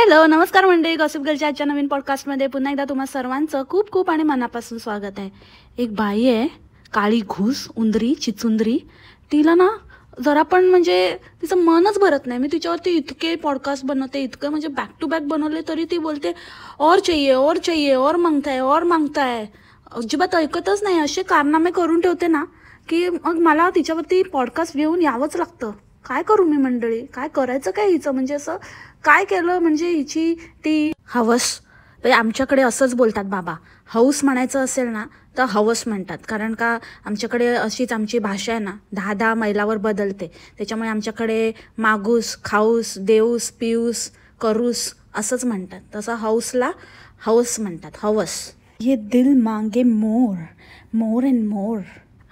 Hello नमस्कार मंडळी, gossip गर्लच्या आजच्या नवीन पॉडकास्टमध्ये पुन्हा एकदा तुम्हा सर्वांचं खूप खूप आणि मनापासून स्वागत आहे. एक बाई आहे, काळी घूस उंदरी चिचुंदरी. तिला ना जरा पण म्हणजे तिचं मनच भरत नाही. मी तिच्यावरती इतके पॉडकास्ट बनवते, इतकं म्हणजे बॅक टू बॅक बनवले, तरी ती बोलते और चाहिए और मागताय. अजिबात ऐकतच नाही. असे कारनामे करून ठेवते ना की मग मला तिच्यावरती पॉडकास्ट घेऊन यावंच लागतं. काय करू मी मंडळी, काय करायचं काय हिचं, म्हणजे असं काय केलं म्हणजे हिची ती हवस. आमच्याकडे असंच बोलतात बाबा, हौस म्हणायचं असेल ना तर हवस म्हणतात. कारण का आमच्याकडे अशीच आमची भाषा आहे ना, 10 मैलावर बदलते. त्याच्यामुळे आमच्याकडे मागूस खाऊस देऊस पिऊस करूस असंच म्हणतात. तसं हौसला हौस म्हणतात, हवस. ये दिल मांगे मोर मोर अँड मोर.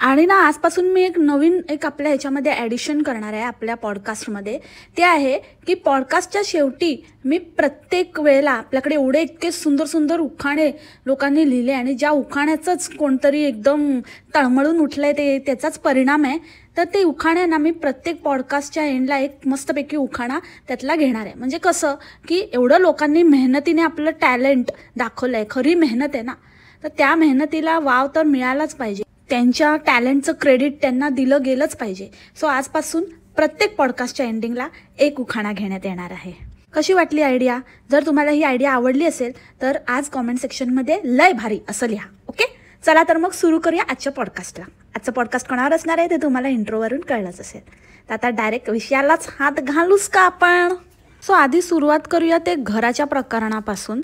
आणि ना आजपासून मी नवीन आपल्या ह्याच्यामध्ये ॲडिशन करणार आहे आपल्या पॉडकास्टमध्ये. ते आहे की पॉडकास्टच्या शेवटी मी प्रत्येक वेळेला, आपल्याकडे एवढे इतके सुंदर सुंदर उखाणे लोकांनी लिहिले आणि ज्या उखाण्याचंच कोणतरी एकदम तळमळून उठलं आहे, त्याचाच परिणाम आहे. तर ते उखाणे ना मी प्रत्येक पॉडकास्टच्या एंडला एक मस्तपैकी उखाणा त्यातला घेणार आहे. म्हणजे कसं की एवढं लोकांनी मेहनतीने आपलं टॅलेंट दाखवलं आहे, खरी मेहनत आहे ना, तर त्या मेहनतीला वाव तर मिळालाच पाहिजे. त्यांच्या टॅलेंटचं क्रेडिट त्यांना दिलं गेलंच पाहिजे. सो आजपासून प्रत्येक पॉडकास्टच्या एंडिंगला एक उखाणा घेण्यात येणार आहे. कशी वाटली आयडिया? जर तुम्हाला ही आयडिया आवडली असेल तर आज कॉमेंट सेक्शनमध्ये लय भारी असं लिहा. ओके, चला तर मग सुरू करूया आजच्या पॉडकास्टला. आजचं पॉडकास्ट कोणावर असणार आहे ते तुम्हाला इंट्रोवरून कळलंच असेल. तर आता डायरेक्ट विषयालाच हात घालूस का आपण. सो आधी सुरुवात करूया ते घराच्या प्रकरणापासून.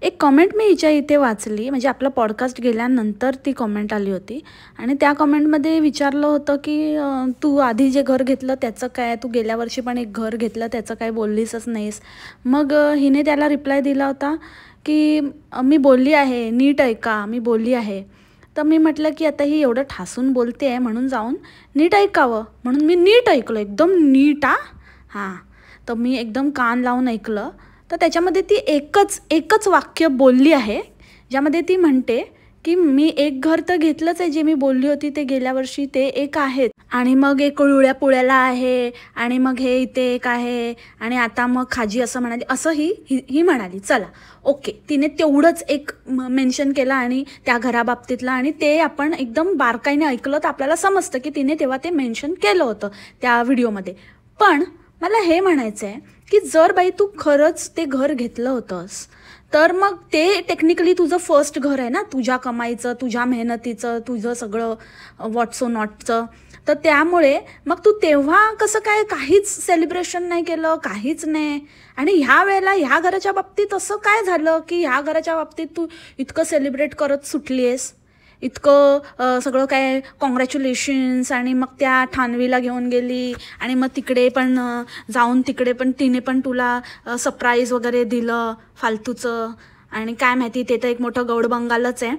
एक कमेंट मी हिच्या इथे वाचली, म्हणजे आपलं पॉडकास्ट गेल्यानंतर ती कमेंट आली होती. आणि त्या कमेंटमध्ये विचारलं होतं की तू आधी जे घर घेतलं त्याचं काय, तू गेल्या वर्षी पण एक घर घेतलं त्याचं काय बोललीसच नाहीस. मग हिने त्याला रिप्लाय दिला होता की मी बोलली आहे, नीट ऐका, मी बोलली आहे. तर मी म्हटलं की आता ही एवढं ठासून बोलते आहे म्हणून जाऊन नीट ऐकावं, म्हणून मी नीट ऐकलं, एकदम नीट. हां, तर मी एकदम कान लावून ऐकलं. तर त्याच्यामध्ये ती एकच वाक्य बोलली आहे, ज्यामध्ये ती म्हणते की मी एक घर तर घेतलंच आहे, जे मी बोलली होती ते गेल्या वर्षी ते एक आहेत, आणि मग एक रुळ्या पुळ्याला आहे, आणि मग हे इथे एक आहे, आणि आता मग खाजी असं म्हणाली, असं ही म्हणाली. चला ओके, तिने तेवढंच एक मेन्शन केलं आणि त्या घराबाबतीतलं, आणि ते आपण एकदम बारकाईने ऐकलं तर आपल्याला समजतं की तिने तेव्हा ते मेन्शन केलं होतं त्या व्हिडिओमध्ये. पण मला हे म्हणायचं आहे की जर बाई तू खरंच ते घर घेतलं होतंस तर मग ते टेक्निकली तुझं फर्स्ट घर आहे ना, तुझ्या कमाईचं, तुझ्या मेहनतीचं, तुझं सगळं व्हॉट्सो नॉटचं. तर त्यामुळे मग तू तेव्हा कसं काय काहीच सेलिब्रेशन नाही केलं, काहीच नाही. आणि ह्या वेळेला ह्या घराच्या बाबतीत असं काय झालं की ह्या घराच्या बाबतीत तू इतकं सेलिब्रेट करत सुटली आहेस, इतकं सगळं काय कॉंग्रॅच्युलेशन्स, आणि मग त्या ठाणवीला घेऊन गेली, आणि मग तिकडे पण जाऊन तिकडे पण तिने पण तुला सरप्राईज वगैरे दिलं फालतूचं, आणि काय माहिती ते तर एक मोठं गौडबंगालच आहे.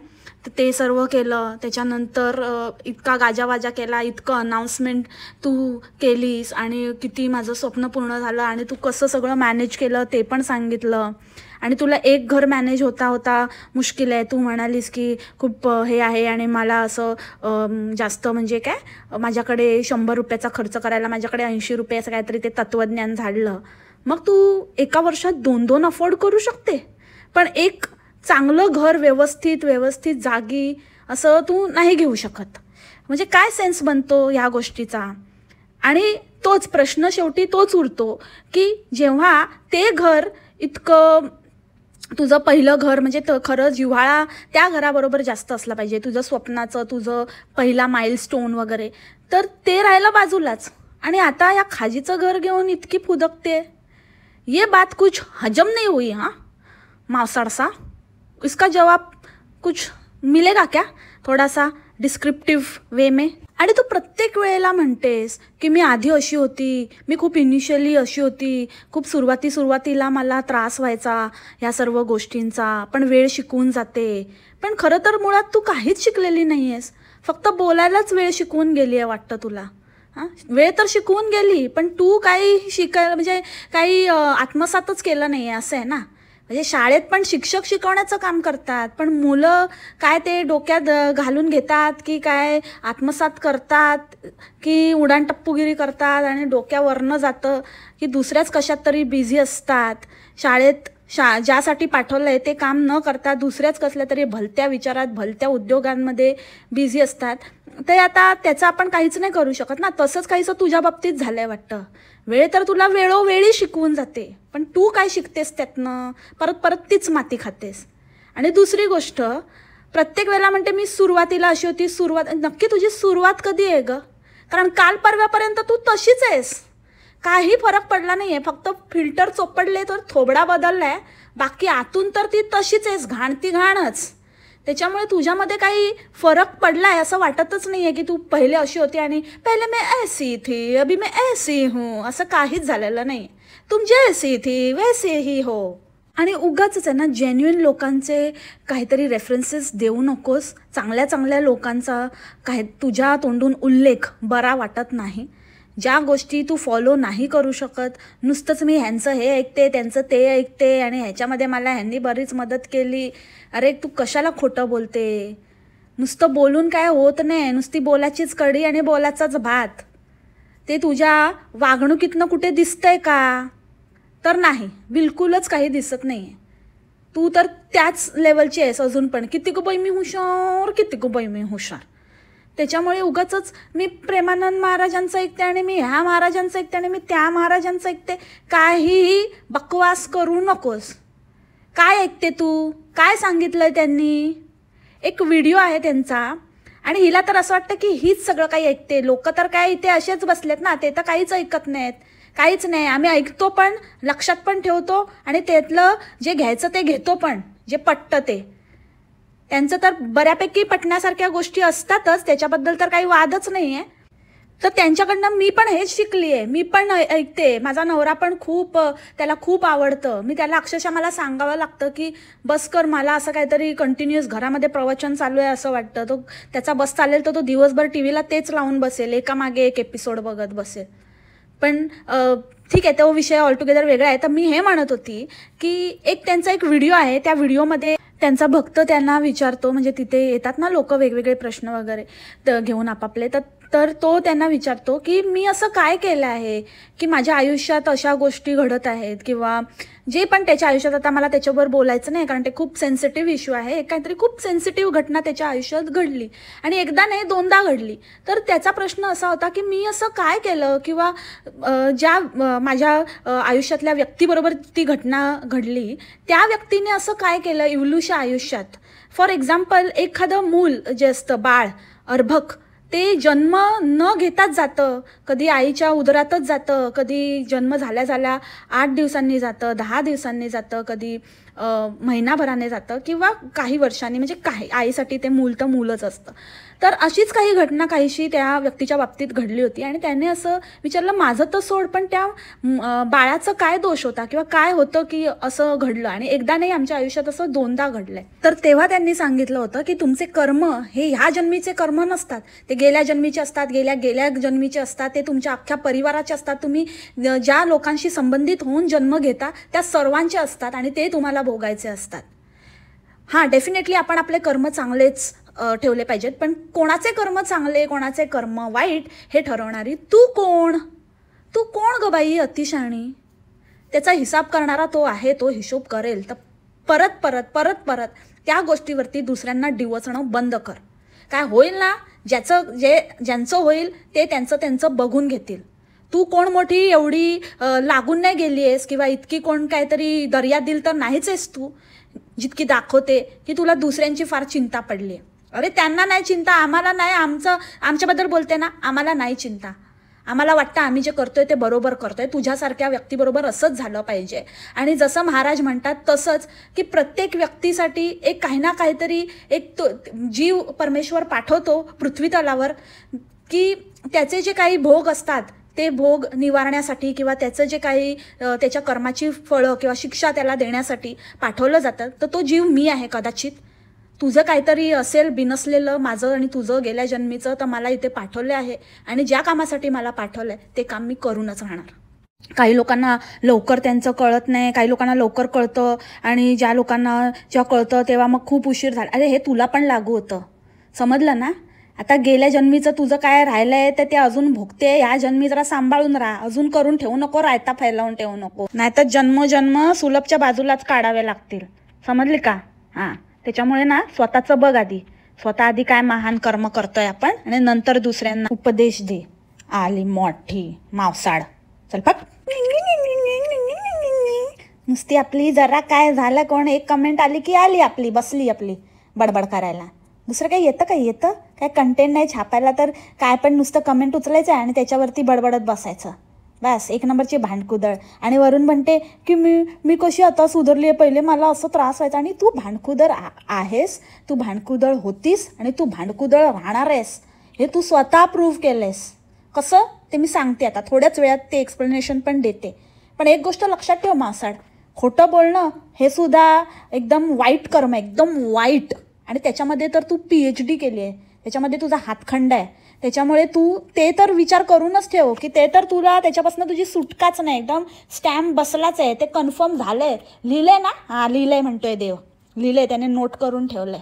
तर ते सर्व केलं. त्याच्यानंतर इतका गाजावाजा केला, इतकं अनाऊन्समेंट तू केलीस, आणि किती माझं स्वप्न पूर्ण झालं, आणि तू कसं सगळं मॅनेज केलं ते पण सांगितलं. आणि तुला एक घर मॅनेज होता मुश्किल आहे. तू म्हणालीस की खूप हे आहे, आणि मला असं जास्त म्हणजे काय, माझ्याकडे 100 रुपयाचा खर्च करायला माझ्याकडे 80 रुपये असं काहीतरी ते तत्त्वज्ञान झाडलं. मग तू एका वर्षात 2-2 अफोर्ड करू शकते, पण एक चांगलं घर व्यवस्थित जागी असं तू नाही घेऊ शकत. म्हणजे काय सेन्स बनतो ह्या गोष्टीचा. आणि तोच प्रश्न शेवटी तोच उरतो की जेव्हा ते घर इतकं तुझं पहिलं घर, म्हणजे खरं जिव्हाळा त्या घराबरोबर जास्त असला पाहिजे, तुझं स्वप्नाचं, तुझं पहिला माइलस्टोन वगैरे, तर ते राहिलं बाजूलाच. आणि आता या खाजीचं घर घेऊन इतकी फुदकते. ये बात कुछ हजम नहीं हुई. हाँ मावसाड़ सा, इसका जवाब कुछ मिलेगा क्या, थोड़ा सा डिस्क्रिप्टिव्ह वे में. आणि तू प्रत्येक वेळेला म्हणतेस की मी आधी अशी होती, मी खूप इनिशियली अशी होती, खूप सुरुवातीला मला त्रास व्हायचा ह्या सर्व गोष्टींचा, पण वेळ शिकवून जाते. पण खरं तर मुळात तू काहीच शिकलेली नाही आहेस, फक्त बोलायलाच वेळ शिकवून गेली आहे वाटतं तुला. हां, वेळ तर शिकवून गेली, पण तू काही म्हणजे काही आत्मसातच केलं नाही आहे, असं आहे ना. म्हणजे शाळेत पण शिक्षक शिकवण्याचं काम करतात, पण मुलं काय ते डोक्यात घालून घेतात की काय आत्मसात करतात, की उडाणटप्पूगिरी करतात, आणि डोक्यावरनं जातं की दुसऱ्याच कशात तरी बिझी असतात, शाळेत ज्यासाठी पाठवलं आहे ते काम न करता दुसऱ्याच कसल्या तरी भलत्या विचारात भलत्या उद्योगांमध्ये बिझी असतात, ते आता त्याचं आपण काहीच नाही करू शकत ना. तसंच काहीसं तुझ्या बाबतीत झालं आहे वाटतं. वेळ तर तुला वेळोवेळी शिकवून जाते, पण तू काय शिकतेस त्यातनं? परत परत तीच माती खातेस. आणि दुसरी गोष्ट, प्रत्येक वेळेला म्हणते मी सुरुवातीला अशी होती, नक्की तुझी सुरुवात कधी आहे ग? कारण काल परवापर्यंत तू तशीच आहेस. काही फरक पडला नाही आहे, फक्त फिल्टर चोपडले तर थोबडा बदलला आहे, बाकी आतून तर ती तशीच आहेस, घाण ती घाणच. त्याच्यामुळे तुझ्यामध्ये काही फरक पडला आहे असं वाटतच नाही आहे की तू पहिले अशी होती आणि पहिले मैं ऐसी थी अभी मैं ऐसी हूँ, असं काहीच झालेलं नाही. तुम जैसी थी वैसे ही हो. आणि उगाचच आहे ना, जेन्युइन लोकांचे काहीतरी रेफरन्सेस देऊ नकोस. चांगल्या चांगल्या लोकांचा तुझ्या तोंडून उल्लेख बरा वाटत नाही. ज्या गोष्टी तू फॉलो नाही करू शकत, नुसतंच मी ह्यांचं हे ऐकते त्यांचं ते ऐकते आणि ह्याच्यामध्ये मला ह्यांनी बरीच मदत केली. अरे तू कशाला खोटं बोलते? नुसतं बोलून काय होत नाही, नुसती बोलाचीच कढी आणि बोलाचाच भात. ते तुझ्या वागणुकीतनं कुठे दिसतंय का? तर नाही, बिलकुलच काही दिसत नाही आहे. तू तर त्याच लेवलची आहेस अजून पण. किती गो बाई मी हुशार, किती गो बाई मी हुशार. त्याच्यामुळे उगाचच मी प्रेमानंद महाराजांचं ऐकते आणि मी ह्या महाराजांचं ऐकते आणि मी त्या महाराजांचं ऐकते, काहीही बकवास करू नकोस. काय ऐकते तू? काय सांगितलंय त्यांनी? एक व्हिडिओ आहे त्यांचा आणि हिला तर असं वाटतं की हीच सगळं काही ऐकते. लोक तर काय इथे असेच बसलेत ना, ते तर काहीच ऐकत नाहीत. काहीच नाही, आम्ही ऐकतो पण, लक्षात पण ठेवतो आणि त्यातलं जे घ्यायचं ते घेतो पण, जे पटतं ते. त्यांचं तर बऱ्यापैकी पटण्यासारख्या गोष्टी असतातच, त्याच्याबद्दल तर काही वादच नाही आहे. तर त्यांच्याकडनं मी पण हेच शिकली आहे. मी पण ऐकते. माझा नवरा पण त्याला खूप आवडतं. मी त्याला अक्षरशः मला सांगावं लागतं की बस कर, मला असं काहीतरी कंटिन्युअस घरामध्ये प्रवचन चालू आहे असं वाटतं. तो त्याचा बस चालेल तर तो दिवसभर टी व्हीला तेच लावून बसेल, एकामागे एक एपिसोड बघत बसेल. पण ठीक आहे, तो विषय ऑलटुगेदर वेगळा आहे. तर मी हे म्हणत होती की त्यांचा एक व्हिडिओ आहे, त्या व्हिडिओमध्ये त्यांचा भक्त त्यांना विचारतो, म्हणजे तिथे येतात ना लोक वेगवेगळे प्रश्न वगैरे घेऊन आपापले, तर तो त्यांना विचारतो की मी असं काय केलं आहे की माझ्या आयुष्यात अशा गोष्टी घडत आहेत, किंवा जे पण त्याच्या आयुष्यात, आता मला त्याच्यावर बोलायचं नाही कारण ते खूप सेन्सिटिव्ह इश्यू आहे. काहीतरी खूप सेन्सिटिव्ह घटना त्याच्या आयुष्यात घडली आणि एकदा नाही दोनदा घडली. तर त्याचा प्रश्न असा होता की मी असं काय केलं, किंवा ज्या माझ्या आयुष्यातल्या व्यक्तीबरोबर ती घटना घडली त्या व्यक्तीने असं काय केलं इवलूच्या आयुष्यात. फॉर एक्झाम्पल, एखादं मूल जे असतं, बाळ, अर्भक, ते जन्म न घेताच जातं. कधी आईच्या उदरातच जातं, कधी जन्म झाल्या 8 दिवसांनी जातं, 10 दिवसांनी जातं, कधी महिनाभराने जातं, किंवा काही वर्षांनी. म्हणजे काही आईसाठी ते मूल तर मूलच असतं. तर अशीच काही घटना काहीशी त्या व्यक्तीच्या बाबतीत घडली होती आणि त्याने असं विचारलं, माझं तर सोड, पण त्या बाळाचं काय दोष होता किंवा काय होतं की असं घडलं. आणि एकदा नाही, आमच्या आयुष्यात असं दोनदा घडलंय. तर तेव्हा त्यांनी सांगितलं होतं की तुमचे कर्म हे ह्या जन्मीचे कर्म नसतात, ते गेल्या जन्मीचे असतात, गेल्या जन्मीचे असतात, ते तुमच्या अख्ख्या परिवाराचे असतात. तुम्ही ज्या लोकांशी संबंधित होऊन जन्म घेता त्या सर्वांचे असतात आणि ते तुम्हाला भोगायचे असतात. हां, डेफिनेटली आपण आपले कर्म चांगलेच ठेवले पाहिजेत, पण कोणाचे कर्म चांगले कोणाचे कर्म वाईट हे ठरवणारी तू कोण? तू कोण ग बाई अतिशाणी? त्याचा हिसाब करणारा तो आहे, तो हिशोब करेल. तर परत परत परत परत त्या गोष्टीवरती दुसऱ्यांना डिवचणं बंद कर. काय होईल ना, ज्यांचं होईल ते त्यांचं बघून घेतील. तू कोण मोठी एवढी लागून नाही गेली आहेस, किंवा इतकी कोण काहीतरी दर्या दिल तर नाहीच आहेस तू, जितकी दाखवते की तुला दुसऱ्यांची फार चिंता पडली. अरे त्यांना नाही चिंता, आम्हाला नाही. आमच्याबद्दल बोलते ना, आम्हाला नाही चिंता. आम्हाला वाटतं आम्ही जे करतोय ते बरोबर करतोय. तुझ्यासारख्या व्यक्तीबरोबर असंच झालं पाहिजे. आणि जसं महाराज म्हणतात तसंच की प्रत्येक व्यक्तीसाठी एक काही ना काहीतरी एक तो जीव परमेश्वर पाठवतो पृथ्वी तलावर, की त्याचे जे काही भोग असतात ते भोग निवारण्यासाठी, किंवा त्याचं जे काही त्याच्या कर्माची फळं किंवा शिक्षा त्याला देण्यासाठी पाठवलं जातं. तर तो जीव मी आहे. कदाचित तुझं काहीतरी असेल बिनसलेलं माझं आणि तुझं गेल्या जन्मीचं, तर मला इथे पाठवले आहे आणि ज्या कामासाठी मला पाठवलंय ते काम मी करूनच राहणार. काही लोकांना लवकर त्यांचं कळत नाही, काही लोकांना लवकर कळतं, आणि ज्या लोकांना जेव्हा कळतं तेव्हा मग खूप उशीर झाला. अरे हे तुला पण लागू होतं, समजलं ना? आता गेल्या जन्मीचं तुझं काय राहिलंय तर ते अजून भोगते. या जन्मी जरा सांभाळून राहा, अजून करून ठेवू नको, रायता फैलावून ठेवू नको, नाहीतर जन्म सुलभच्या बाजूलाच काढावे लागतील. समजले का? हां, त्याच्यामुळे ना स्वतःचं बघ आधी, स्वतः आधी काय महान कर्म करतोय आपण, आणि नंतर दुसऱ्यांना उपदेश दे. आली मोठी मावसाड, चल फक. नुसती आपली जरा काय झालं, कोण एक कमेंट आली की आली आपली, बसली आपली बडबड करायला. दुसरं काही येतं? काय येतं? काय कंटेंट नाही छापायला तर काय पण नुसतं कमेंट उचलायचं आणि त्याच्यावरती बडबडत बसायचं. बस एक नंबरची भांडकुदळ. आणि वरून म्हणते की मी कशी आता सुधारली आहे, पहिले मला असं त्रास व्हायचा. आणि तू भांडकुदळ आहेस, तू भांडकुदळ होतीस आणि तू भांडकुदळ राहणार आहेस, हे तू स्वतः प्रूव्ह केलंयस. कसं ते मी सांगते आता, थोड्याच वेळात ते एक्सप्लेनेशन पण देते. पण एक गोष्ट लक्षात ठेव मासाड, खोटं बोलणं हे सुद्धा एकदम वाईट कर्म आहे, एकदम वाईट. आणि त्याच्यामध्ये तर तू PhD केली आहे, त्याच्यामध्ये तुझा हातखंड आहे. त्याच्यामुळे तू ते तर विचार करूनच ठेव की ते तर तुला त्याच्यापासून तुझी सुटकाच नाही, एकदम स्टॅम्प बसलाच आहे, ते कन्फर्म झालंय. लिहिलंय ना? हां, लिहिलंय म्हणतोय देव, लिहिलंय, त्याने नोट करून ठेवलंय.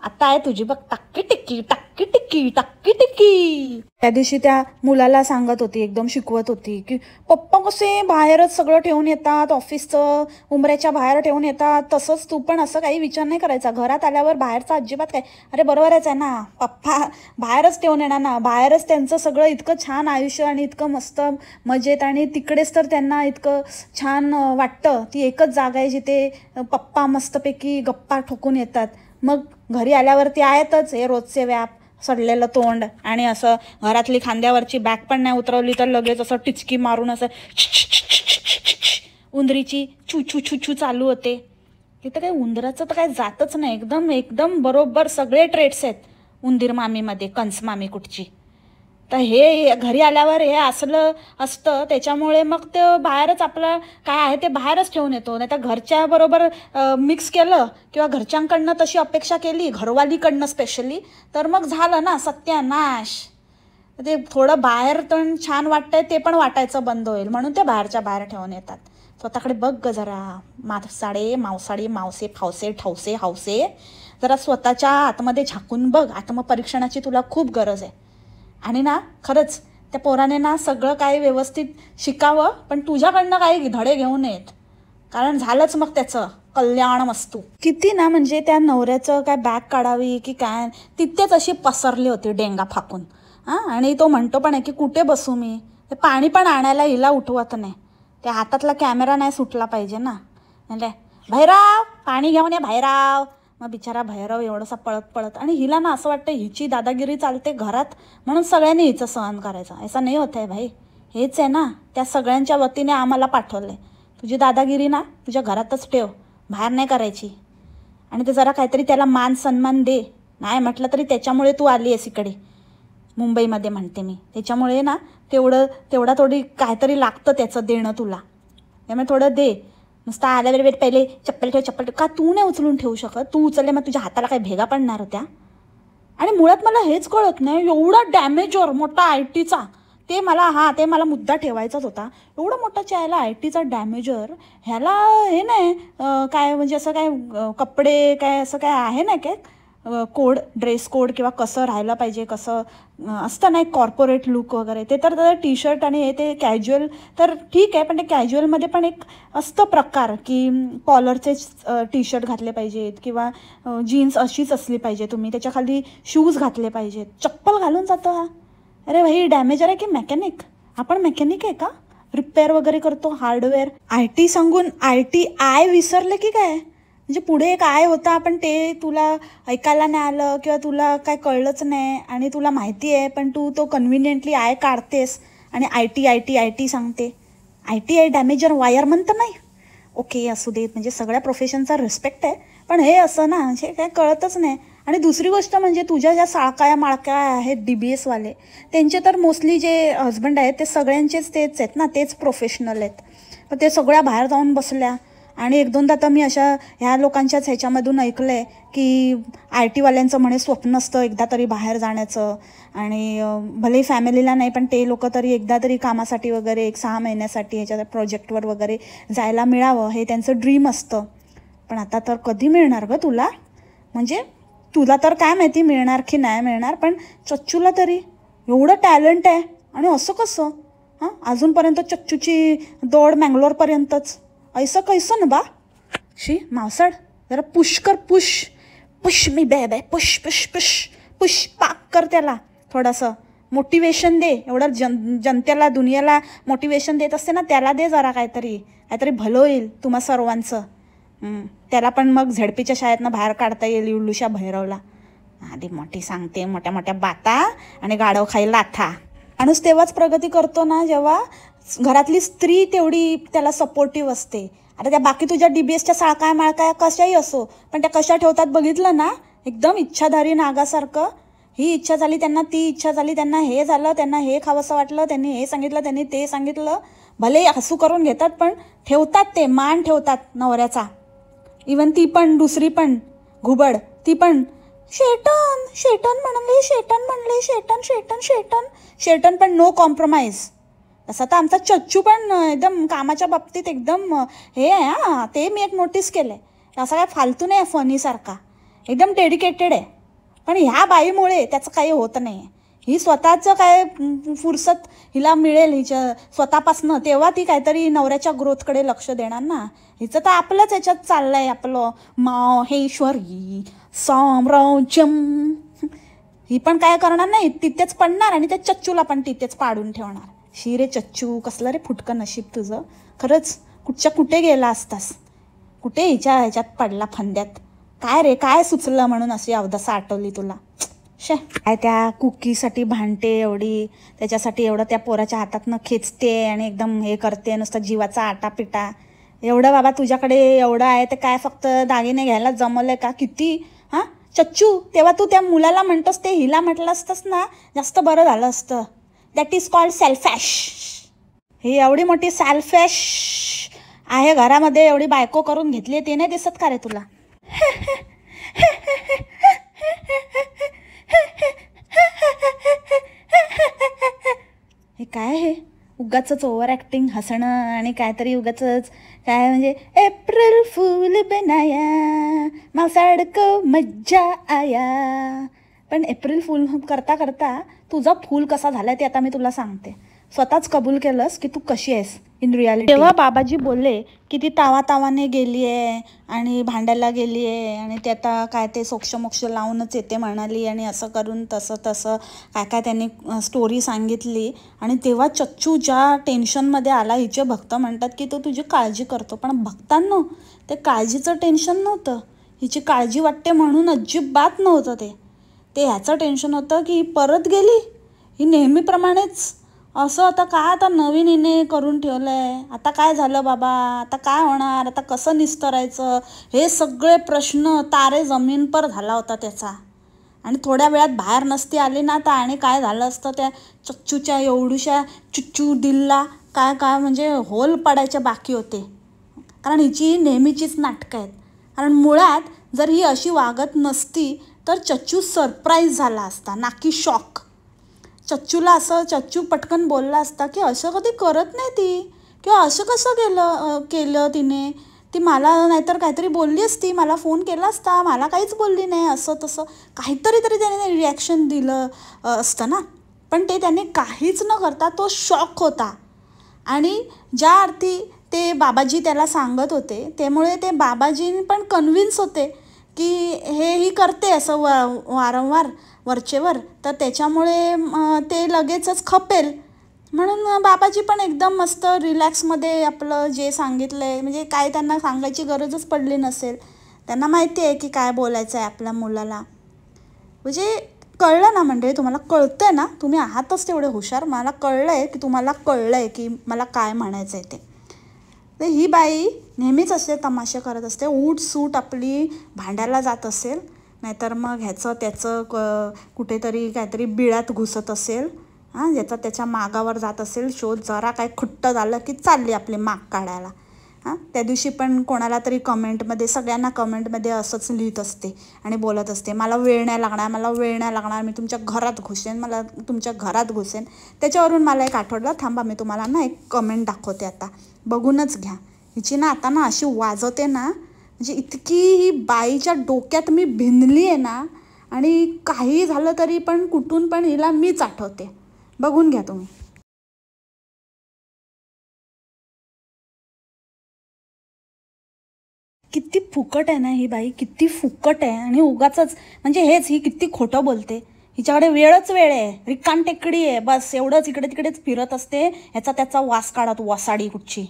आता आहे तुझी बघ टक्की टिक्की टक्की टिक्की टक्की टिक्की. त्या दिवशी त्या मुलाला सांगत होती, एकदम शिकवत होती की पप्पा कसे बाहेरच सगळं ठेवून येतात, ऑफिसचं उमऱ्याच्या बाहेर ठेवून येतात, तसंच तू पण असं काही विचार नाही करायचा, घरात आल्यावर बाहेरचा अजिबात काय. अरे बरोबरच आहे ना, पप्पा बाहेरच ठेवून येणार ना, बाहेरच त्यांचं सगळं इतकं छान आयुष्य आणि इतकं मस्त मजेत, आणि तिकडेच तर त्यांना इतकं छान वाटतं. ती एकच जागा आहे जिथे पप्पा मस्तपैकी गप्पा ठोकून येतात. मग घरी आल्यावरती आहेतच हे रोजचे व्याप, सडलेलं तोंड, आणि असं घरातली खांद्यावरची बॅग पण नाही उतरवली तर लगेच असं टिचकी मारून असं उंदरीची छू छू छू छू चालू होते. इथं काही उंदराचं तर काही जातच नाही, एकदम एकदम बरोबर सगळे ट्रेट्स आहेत उंदीर मामीमध्ये, कंस मामी कुठची. तर हे घरी आल्यावर हे असलं असतं, त्याच्यामुळे मग ते बाहेरच आपलं काय आहे ते बाहेरच ठेवून येतो. नाही तर घरच्या बरोबर मिक्स केलं किंवा घरच्यांकडनं तशी अपेक्षा केली, घरवालीकडनं स्पेशली, तर मग झालं ना सत्यानाश. ते थोडं बाहेर पण छान वाटतंय ते पण वाटायचं बंद होईल, म्हणून ते बाहेरच्या बाहेर ठेवून येतात. स्वतःकडे बघ ग जरा, मावसाडे मावसाडी मावसे फावसे ठवसे हावसे, जरा स्वतःच्या आतमध्ये झाकून बघ. आत्मपरीक्षणाची तुला खूप गरज आहे. आणि ना खरंच त्या पोराने ना सगळं काही व्यवस्थित शिकावं, पण तुझ्याकडनं काही धडे घेऊ नयेत, कारण झालंच मग त्याचं कल्याण मस्तू. किती ना म्हणजे त्या नवऱ्याचं काय बॅग काढावी की काय, तिथेच अशी पसरली होती डेंगा फाकून. हां, आणि तो म्हणतो पण आहे की कुठे बसू मी, ते पाणी पण आणायला हिला उठवत नाही, त्या हातातला कॅमेरा नाही सुटला पाहिजे ना. म्हणजे भैराव पाणी घेऊन या भैराव. मग बिचारा भैरव एवढंसा पळत पळत, आणि हिला ना असं वाटतं हिची दादागिरी चालते घरात, म्हणून सगळ्यांनी हिचं सहन करायचं. ऐसा नाही होत आहे भाई, हेच आहे ना त्या सगळ्यांच्या वतीने आम्हाला पाठवलं. तुझी दादागिरी ना तुझ्या घरातच ठेव, बाहेर नाही करायची. आणि ते जरा काहीतरी त्याला मान सन्मान दे. नाही म्हटलं तरी त्याच्यामुळे तू आली आहेस इकडे मुंबईमध्ये, म्हणते मी, त्याच्यामुळे ना तेवढा थोडी काहीतरी लागतं त्याचं देणं तुला, त्यामुळे थोडं दे. नुसतं आल्यावर पहिले चप्पल ठेव का तू नाही उचलून ठेवू शकत? तू उचलले मग तुझ्या हाताला काही भेगा पडणार होत्या. आणि मुळात मला हेच कळत नाही, एवढा डॅमेजर मोठा IT चा, ते मला मुद्दा ठेवायचाच होता. एवढा मोठा चायला IT चा डॅमेजर, ह्याला हे नाही काय म्हणजे असं काय कपडे काय असं काय आहे ना काय कोड, ड्रेस कोड, किंवा कसं राहायला पाहिजे, कसं असतं ना एक कॉर्पोरेट लुक वगैरे, ते तर T-शर्ट आणि हे ते कॅज्युअल तर ठीक आहे, पण ते कॅज्युअलमध्ये पण एक असतं प्रकार की कॉलरचे T-शर्ट घातले पाहिजेत, किंवा जीन्स अशीच असली पाहिजे, तुम्ही त्याच्या खाली शूज घातले पाहिजेत, चप्पल घालून जातो हा. अरे भाई डॅमेजर आहे की मेकॅनिक? आपण मेकॅनिक आहे का? रिपेअर वगैरे करतो हार्डवेअर. IT सांगून ITI विसरले की काय? म्हणजे पुढे एक होता, पण ते तुला ऐकायला नाही आलं किंवा तुला काय कळलंच नाही, आणि तुला माहिती आहे पण तू तो कन्व्हिनियंटली काढतेस आणि IT सांगते. ITI डॅमेजर वायरमन तर नाही? ओके असू देत, म्हणजे सगळ्या प्रोफेशनचा रिस्पेक्ट आहे, पण हे असं ना म्हणजे काय कळतच नाही. आणि दुसरी गोष्ट म्हणजे तुझ्या ज्या साळकाया माळक्या आहेत DBS वाले, त्यांचे तर मोस्टली जे हजबंड आहेत ते सगळ्यांचेच तेच आहेत ना, तेच प्रोफेशनल आहेत. पण ते सगळ्या बाहेर जाऊन बसल्या. आणि एक दोनदा तर मी अशा ह्या लोकांच्याच ह्याच्यामधून ऐकलं आहे की IT वाल्यांचं म्हणे स्वप्न असतं एकदा तरी बाहेर जाण्याचं, आणि भले फॅमिलीला नाही पण ते लोक तरी एकदा तरी कामासाठी वगैरे 1-6 महिन्यासाठी ह्याच्या प्रोजेक्टवर वगैरे जायला मिळावं, हे त्यांचं ड्रीम असतं. पण आता तर कधी मिळणार गं तुला? म्हणजे तुला तर काय माहिती मिळणार की नाही मिळणार, पण चच्चूला तरी एवढं टॅलेंट आहे आणि असं कसं? हां, अजूनपर्यंत चच्चूची दौड मँगलोरपर्यंतच. ऐसं कैसं ना बा? शी मावसाड, जरा पुश कर, पुश पुश मी बॅ पुश पुश पुश पुश पाक कर त्याला. थोडंसं मोटिवेशन दे. एवढं जनतेला दुनियाला मोटिवेशन देत असते ना, त्याला दे जरा काहीतरी काहीतरी भलं होईल तुम्हा सर्वांचं. त्याला पण मग झेडपीच्या शाळेतनं बाहेर काढता येईल इल्लूशा भैरवला. आधी मोठी सांगते मोठ्या मोठ्या बाता आणि गाढव खायला लाथा. माणूस तेव्हाच प्रगती करतो ना जेव्हा घरातली स्त्री तेवढी त्याला सपोर्टिव्ह असते. आता त्या बाकी तुझ्या DBSच्या साळकाय माळकाय कशाही असो, पण त्या कशा ठेवतात बघितलं ना, एकदम इच्छाधारी नागासारखं. ही इच्छा झाली त्यांना, ती इच्छा झाली त्यांना, हे झालं त्यांना, हे खावंसं वाटलं त्यांनी, हे सांगितलं त्यांनी, ते सांगितलं. भले हसू करून घेतात पण ठेवतात, ते मान ठेवतात नवऱ्याचा. इवन ती पण दुसरी पण घुबड, ती पण शेटन शेटन म्हणले, शेटन म्हणले, शेटन शेटन शेटन शेटन, पण नो कॉम्प्रोमाइज. तसं तर आमचा चच्चू पण एकदम कामाच्या बाबतीत एकदम हे आहे. हां, ते मी एक नोटीस केलं आहे. असा काय फालतू नाही, फनीसारखा एकदम डेडिकेटेड आहे. पण ह्या बाईमुळे त्याचं काही होत नाही. ही स्वतःचं काय फुरसत हिला मिळेल हिच्या स्वतःपासनं, तेव्हा ती काहीतरी नवऱ्याच्या ग्रोथकडे लक्ष देणार ना. हिचं तर आपलंच याच्यात चाललं आहे, आपलं माहेश्वरी साम्राज्यम. ही पण काय करणार नाही, तिथेच पडणार आणि त्या चच्चूला पण तिथेच पाडून ठेवणार. शी रे चच्चू, कसलं रे फुटकं नशीब तुझं खरंच. कुठच्या कुठे गेला असतास, कुठे हिच्या ह्याच्यात पडला फंद्यात. काय रे, काय सुचलं म्हणून अशी अवदसा आठवली तुला? शे, काय त्या कुकीसाठी भांडते एवढी, त्याच्यासाठी एवढं त्या पोराच्या हातातनं खेचते आणि एकदम हे करते, नुसतं जीवाचा आटापिटा. एवढं बाबा तुझ्याकडे एवढं आहे ते काय फक्त दागिने घ्यायला जमवलंय का? किती हां चच्चू, तेव्हा तू त्या मुलाला म्हणतोस ते हिला म्हटलं असतंस ना, जास्त बरं झालं असतं. That is called selfish. ही एवढी मोठी सेल्फॅश आहे घरामध्ये, एवढी बायको करून घेतली, ते नाही दिसत का रे तुला? हे काय, हे उगाचच ओव्हर ॲक्टिंग, हसणं आणि काहीतरी उगाचच काय म्हणजे एप्रिल फूल बनाया मावसाड को मज्जा आया. पण एप्रिल फूल करता करता तुझा फूल कसा झालाय ते आता मी तुला सांगते. स्वतःच कबूल केलंस की तू कशी आहेस इन रियालिटी. तेव्हा बाबाजी बोलले की ती तावाने गेली आहे आणि भांडायला गेली आहे आणि ते आता काय ते सोक्षमोक्ष लावूनच येते म्हणाली आणि असं करून तसं काय काय त्यांनी स्टोरी सांगितली. आणि तेव्हा चच्चू ज्या टेन्शनमध्ये आला, हिचे भक्त म्हणतात की तो तुझी काळजी करतो, पण भक्तांनो ते काळजीचं टेन्शन नव्हतं, हिची काळजी वाटते म्हणून अजिबात नव्हतं ते ह्याचं टेन्शन होतं की ही परत गेली, ही नेहमीप्रमाणेच असं. आता नवीन हिने करून ठेवलं आहे, आता काय झालं बाबा, आता काय होणार, आता कसं निस्तरायचं, हे सगळे प्रश्न तारे जमीन पर झाला होता त्याचा. आणि थोड्या वेळात बाहेर नसती आली ना तर आणि काय झालं असतं त्या चच्चूच्या एवढूशा चुच्चू दिलला काय काय म्हणजे होल पडायचे बाकी होते. कारण हिची नेहमीचीच नाटकं आहेत. कारण मुळात जर ही अशी वागत नसती तर चच्चू सरप्राईज झाला असता, ना की शॉक. चच्चू पटकन बोलला असता की असं कधी करत नाही ती, किंवा असं कसं केलं तिने, ती मला नाहीतर काहीतरी बोलली असती, मला फोन केला असता, मला काहीच बोलली नाही, असं तसं काहीतरी त्याने रिॲक्शन दिलं असतं ना. पण ते त्याने काहीच न करता तो शॉक होता. आणि ज्या अर्थी ते बाबाजी त्याला सांगत होते त्यामुळे ते बाबाजी पण कन्व्हिन्स होते की ही करते असं वारंवार वरचेवर, तर त्याच्यामुळे ते लगेचच खपेल. म्हणून बाबाजी पण एकदम मस्त रिलॅक्समध्ये आपलं जे सांगितलं आहे, म्हणजे काय त्यांना सांगायची गरजच पडली नसेल. त्यांना माहिती आहे की काय बोलायचं आहे आपल्या मुलाला. म्हणजे कळलं ना, म्हणजे तुम्हाला कळतं आहे ना, तुम्ही आहातच तेवढे हुशार, मला कळलं आहे की तुम्हाला कळलं आहे की मला काय म्हणायचं आहे ते. तर ही बाई नेहमीच असे तमाशे करत असते, सूट आपली भांडायला जात असेल, नाहीतर मग ह्याचं त्याचं कुठेतरी काहीतरी बिळात घुसत असेल, हां ज्याचा त्याच्या मागावर जात असेल शोध, जरा काय खुट्ट झालं की चालली आपली माग काढायला. हां, त्या दिवशी पण कोणाला तरी कमेंटमध्ये, सगळ्यांना कमेंटमध्ये असंच लिहित असते आणि बोलत असते, मला वेळ नाही लागणार, मी तुमच्या घरात घुसेन. त्याच्यावरून मला एक आठवलं, थांबा मी तुम्हाला ना एक कमेंट दाखवते आता, बघूनच घ्या. हिची ना आता अशी वाजवते ना, म्हणजे इतकी ही बाईच्या डोक्यात मी भिनली आहे ना, आणि काही झालं तरी पण कुठून पण हिला मीच आठवते. बघून घ्या तुम्ही. किती फुकट आहे ना ही बाई, किती फुकट आहे. आणि उगाचच म्हणजे हेच, ही किती खोटं बोलते. हिच्याकडे वेळच वेळ आहे, रिकाम टेकडी आहे, बस एवढंच इकडे तिकडेच फिरत असते, ह्याचा त्याचा वास काढत, वसाडी कुठची.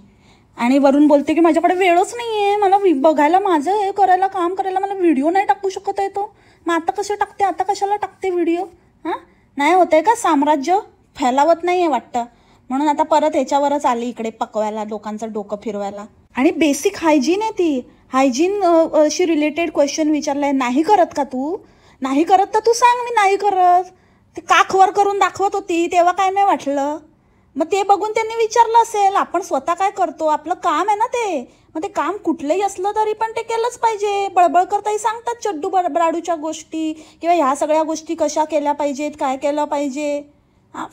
आणि वरून बोलते की माझ्याकडे वेळच नाही आहे, मला बघायला, माझं हे करायला, काम करायला, मला व्हिडिओ नाही टाकू शकत आहे तो. मग आता कसे टाकते, आता कशाला टाकते व्हिडिओ? हां, नाही होत आहे का साम्राज्य? फैलावत नाही आहे वाटतं, म्हणून आता परत ह्याच्यावरच आली इकडे पकवायला, लोकांचं डोकं फिरवायला. आणि बेसिक हायजीन आहे ती, हायजीन शी रिलेटेड क्वेश्चन विचारलाय. नाही करत का तू? नाही करत तर तू सांग मी नाही करत. ते काखवर करून दाखवत होती तेव्हा काय नाही वाटलं, मग ते बघून त्यांनी विचारलं असेल. आपण स्वतः काय करतो, आपलं काम आहे ना ते, मग ते काम कुठलंही असलं तरी पण ते केलंच पाहिजे. बळबळ करताही सांगतात चड्डू बराडूच्या गोष्टी, किंवा ह्या सगळ्या गोष्टी कशा केल्या पाहिजेत, काय केलं पाहिजे.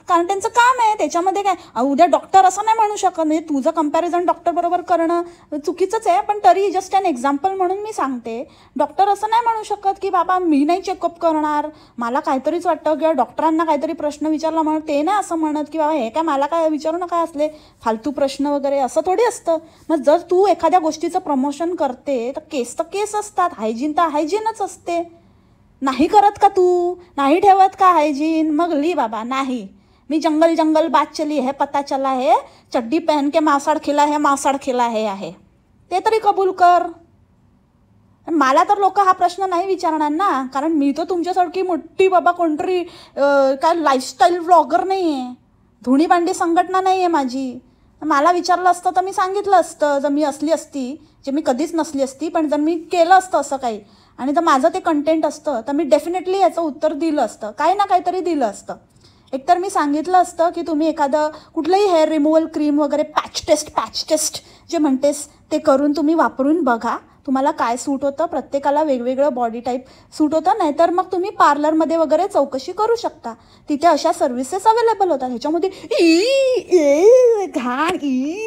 कारण त्यांचं काम आहे, त्याच्यामध्ये काय. उद्या डॉक्टर असं नाही म्हणू शकत, म्हणजे तुझं कंपॅरिझन डॉक्टर बरोबर करणं चुकीचंच आहे, पण तरी जस्ट अन एक्झाम्पल म्हणून मी सांगते. डॉक्टर असं नाही म्हणू शकत की बाबा मी नाही चेकअप करणार, मला काहीतरीच वाटतं, किंवा डॉक्टरांना काहीतरी प्रश्न विचारला म्हणून ते नाही असं म्हणत की बाबा हे काय मला काय विचारू नका असले फालतू प्रश्न वगैरे, असं थोडी असतं. मग जर तू एखाद्या गोष्टीचं प्रमोशन करते तर केस असतात, हायजीन तर हायजीनच असते. नाही करत का तू? नाही ठेवत का हायजीन? मग ली बाबा नाही, मी जंगल जंगल बात चली है, पता चला है, चड्डी पहन के मासाड खिला है आहे ते तरी कबूल कर. मला तर लोक हा प्रश्न नाही विचारणार ना, कारण मी तर तुमच्यासारखी मोठी बाबा कोणतरी काय लाईफस्टाईल व्लॉगर नाही आहे, धुणी भांडी संघटना नाही आहे माझी. मला विचारलं असतं तर मी सांगितलं असतं, जर मी असली असती, जे मी कधीच नसली असती, पण जर मी केलं असतं असं काही आणि जर माझं ते कंटेंट असतं तर मी डेफिनेटली याचं उत्तर दिलं असतं, काही ना काहीतरी दिलं असतं. एकतर मी सांगितलं असतं की तुम्ही एखादं कुठलंही हेअर रिमूव्हल क्रीम वगैरे पॅच टेस्ट जे म्हणतेस ते करून तुम्ही वापरून बघा, तुम्हाला काय सूट होतं. प्रत्येकाला वेगवेगळं बॉडी टाईप सूट होतं. नाहीतर मग तुम्ही पार्लरमध्ये वगैरे चौकशी करू शकता, तिथे अशा सर्व्हिसेस अवेलेबल होतात. ह्याच्यामध्ये घाण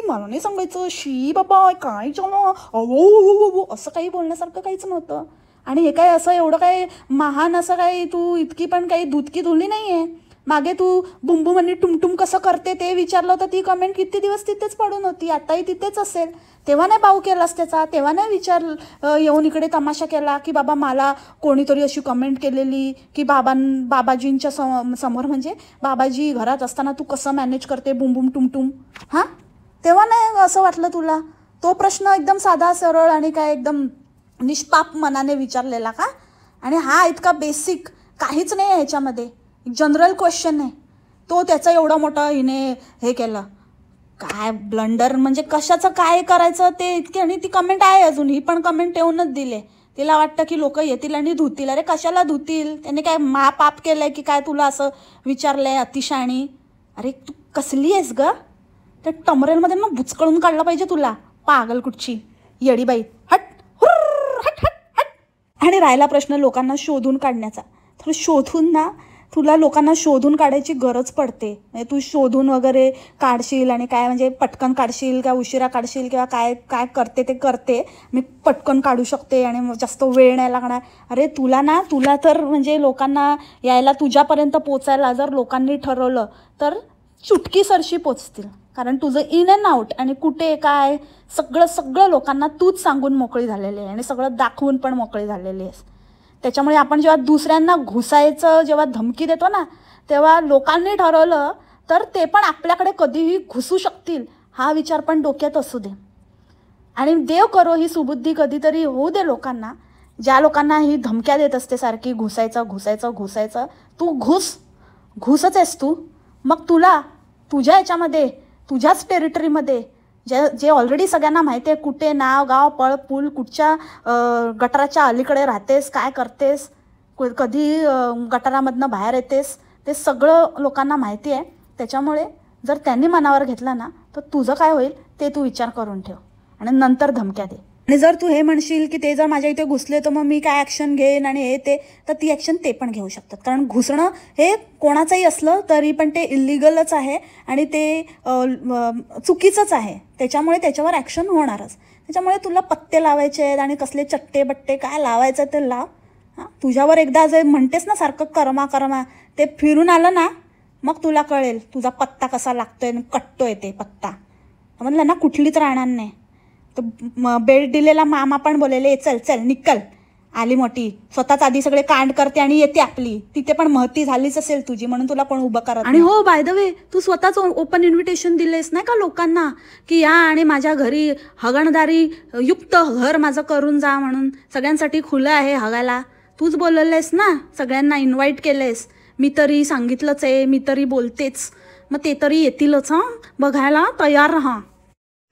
मला नाही सांगायचं, शी बाबा काय चलो अवो असं काही बोलण्यासारखं काहीच नव्हतं. आणि हे काय असं एवढं काय महान असं काही तू इतकी पण काही दूधकी धुली नाही आहे. मागे तू बुंबू म्हणे टुमटुम कसं करते ते विचारलं होतं, ती कमेंट किती दिवस तिथेच पडून होती, आताही तिथेच असेल. तेव्हा नाही बाऊ केलास त्याचा, तेव्हा नाही येऊन इकडे तमाशा केला की बाबा मला कोणीतरी अशी कमेंट केलेली की बाबाजींच्या समोर, म्हणजे बाबाजी घरात असताना तू कसं मॅनेज करते बुंबुम टुमटुम. हां, तेव्हा नाही असं वाटलं तुला? तो प्रश्न एकदम साधा सरळ आणि काय एकदम निष्पाप मनाने विचारलेला का? आणि हा इतका बेसिक काहीच नाही आहे ह्याच्यामध्ये, जनरल क्वेश्चन आहे तो, त्याचं एवढं मोठं हिने हे केलं. काय ब्लंडर, म्हणजे कशाचं काय करायचं ते इतके. आणि ती कमेंट आहे अजून, ही पण कमेंट ठेवूनच दिले. तिला वाटतं की लोक येतील आणि धुतील. अरे कशाला धुतील, त्यांनी काय महापाप केलंय की काय तुला असं विचारलंय अतिशाणी? अरे तू कसली आहेस ग? त्या टमरेलमध्ये ना बुचकळून काढलं पाहिजे तुला, पागल कुठची येडीबाई. हट हट हट हट. आणि राहिला प्रश्न लोकांना शोधून काढण्याचा, तर शोधून ना तुला लोकांना शोधून काढायची गरज पडते. म्हणजे तू शोधून वगैरे काढशील आणि काय म्हणजे पटकन काढशील किंवा उशिरा काढशील किंवा काय काय करते ते करते, मी पटकन काढू शकते आणि जास्त वेळ नाही लागणार. अरे तुला तर म्हणजे लोकांना यायला, तुझ्यापर्यंत पोचायला जर लोकांनी ठरवलं तर चुटकी सरशी पोचतील. कारण तुझं इन अँड आउट आणि कुठे काय सगळं लोकांना तूच सांगून मोकळी झालेली आहे आणि सगळं दाखवून पण मोकळी झालेली आहेस. त्याच्यामुळे आपण जेव्हा दुसऱ्यांना घुसायचं जेव्हा धमकी देतो ना, तेव्हा लोकांनी ठरवलं तर ते पण आपल्याकडे कधीही घुसू शकतील, हा विचार पण डोक्यात असू दे. आणि देव करो ही सुबुद्धी कधीतरी होऊ दे लोकांना, ज्या लोकांना ही धमक्या देत असते सारखी घुसायचं. तू घुसच आहेस तू. मग तुला तुझ्या याच्यामध्ये, तुझ्याच टेरिटरीमध्ये जे ऑलरेडी सगळ्यांना माहिती आहे, कुठे नाव गाव पळ पूल, कुठच्या गटाराच्या अलीकडे राहतेस, काय करतेस, कधी गटारामधनं बाहेर येतेस, ते सगळं लोकांना माहिती आहे. त्याच्यामुळे जर त्यांनी मनावर घेतलं ना तर तुझं काय होईल ते तू विचार करून ठेव आणि नंतर धमक्या दे. आणि जर तू हे म्हणशील की ते जर माझ्या इथे घुसले तर मग मी काय ॲक्शन घेईन आणि हे ते, तर ती ॲक्शन ते पण घेऊ शकतात. कारण घुसणं हे कोणाचंही असलं तरी पण ते इल्लिगलच आहे आणि ते चुकीचंच आहे. त्याच्यामुळे त्याच्यावर ॲक्शन होणारच. त्याच्यामुळे तुला पत्ते लावायचे आहेत आणि कसले चट्टे बट्टे काय लावायचं ते लाव, तुझ्यावर एकदा जे म्हणतेस ना सारखं कर्मा कर्मा, ते फिरून आलं ना मग तुला कळेल तुझा पत्ता कसा लागतोय आणि कटतोय ते पत्ता. म्हणलं ना कुठलीच राहणार नाही. तर बेल्ट दिलेला मामा पण बोलेले चल चल निकल, आली मोठी, स्वतःच आधी सगळे कांड करते आणि येते आपली. तिथे पण महती झालीच असेल तुझी, म्हणून तुला कोण उभं करत. आणि हो बाय द वे, तू स्वतःच ओपन इन्व्हिटेशन दिलेस नाही का लोकांना, की या आणि माझ्या घरी हगणदारी युक्त घर माझं करून जा म्हणून. सगळ्यांसाठी खुलं आहे हगायला. तूच बोलवलेस ना, सगळ्यांना इन्व्हाइट केलेस. मी तरी सांगितलंच आहे, मी तरी बोलतेच, मग ते तरी येतीलच. बघायला तयार राहा.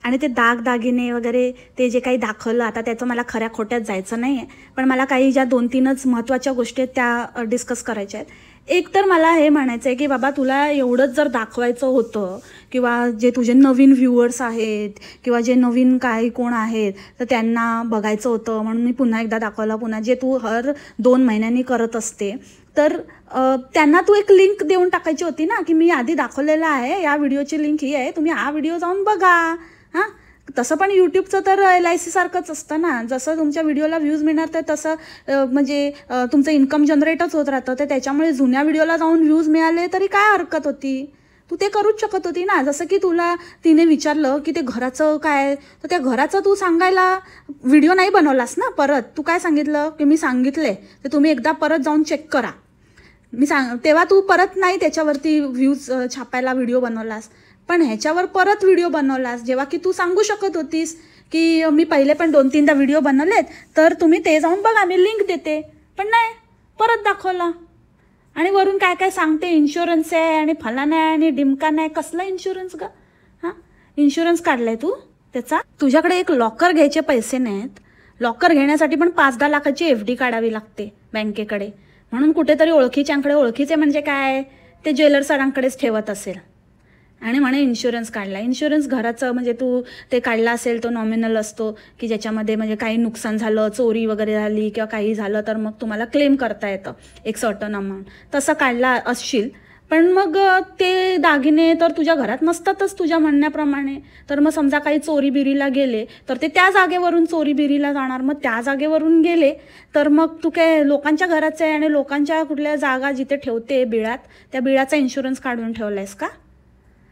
आणि ते दागिने वगैरे ते जे काही दाखवलं, आता त्याचं मला खऱ्या खोट्यात जायचं नाही आहे, पण मला काही ज्या 2-3च महत्त्वाच्या गोष्टी आहेत त्या डिस्कस करायच्या आहेत. एक तर मला हे म्हणायचं आहे की बाबा तुला एवढंच जर दाखवायचं होतं, किंवा जे तुझे नवीन व्ह्युअर्स आहेत किंवा जे नवीन काही कोण आहेत तर त्यांना बघायचं होतं, म्हणून मी पुन्हा एकदा दाखवलं. पुन्हा जे तू हर 2 महिन्यांनी करत असते, तर त्यांना तू एक लिंक देऊन टाकायची होती ना, की मी आधी दाखवलेलं आहे, या व्हिडिओची लिंक ही आहे, तुम्ही हा व्हिडिओ जाऊन बघा. तसं पण यूट्यूबचं तर LIC सारखंच असतं ना. जसं तुमच्या व्हिडिओला व्ह्यूज मिळणार तर तसं म्हणजे तुमचं इन्कम जनरेटच होत राहतं. तर त्याच्यामुळे जुन्या व्हिडिओला जाऊन व्ह्यूज मिळाले तरी काय हरकत होती, तू ते करूच शकत होती ना. जसं की तुला तिने विचारलं की ते घराचं काय, तर त्या घराचं तू सांगायला व्हिडिओ नाही बनवलास ना परत. तू काय सांगितलं की मी सांगितले तर तुम्ही एकदा परत जाऊन चेक करा. तेव्हा तू परत नाही त्याच्यावरती व्ह्यूज छापायला व्हिडिओ बनवलास, पण ह्याच्यावर परत व्हिडिओ बनवलास, जेव्हा की तू सांगू शकत होतीस की मी पहिले पण 2-3दा व्हिडिओ बनवलेत, तर तुम्ही ते जाऊन बघा, मी लिंक देते. पण नाही, परत दाखवला. आणि वरून काय काय सांगते, इन्शुरन्स आहे आणि फलाना आहे आणि डिमका नाही. कसला इन्शुरन्स ग? इन्शुरन्स काढलाय तू त्याचा? तुझ्याकडे एक लॉकर घ्यायचे पैसे नाहीत. लॉकर घेण्यासाठी पण 5-10 लाखाची FD काढावी लागते बँकेकडे. म्हणून कुठेतरी ओळखीच्यांकडे, ओळखीचे म्हणजे काय, ते ज्वेलर सरांकडेच ठेवत असेल आणि म्हणे इन्शुरन्स काढला. इन्शुरन्स घराचं म्हणजे तू ते काढला असेल, तो नॉमिनल असतो की ज्याच्यामध्ये म्हणजे काही नुकसान झालं, चोरी वगैरे झाली किंवा काही झालं तर मग तुम्हाला क्लेम करता येतं एक सर्टन अमाऊंट. तसं काढला असशील, पण मग ते दागिने तर तुझ्या घरात नसतातच तुझ्या म्हणण्याप्रमाणे. तर मग समजा काही चोरी बिरीला गेले तर ते त्या जागेवरून चोरी बिरीला जाणार. मग त्या जागेवरून गेले तर मग तू काय लोकांच्या घराचं आहे आणि लोकांच्या कुठल्या जागा जिथे ठेवते बिळात, त्या बिळाचा इन्शुरन्स काढून ठेवलायस का?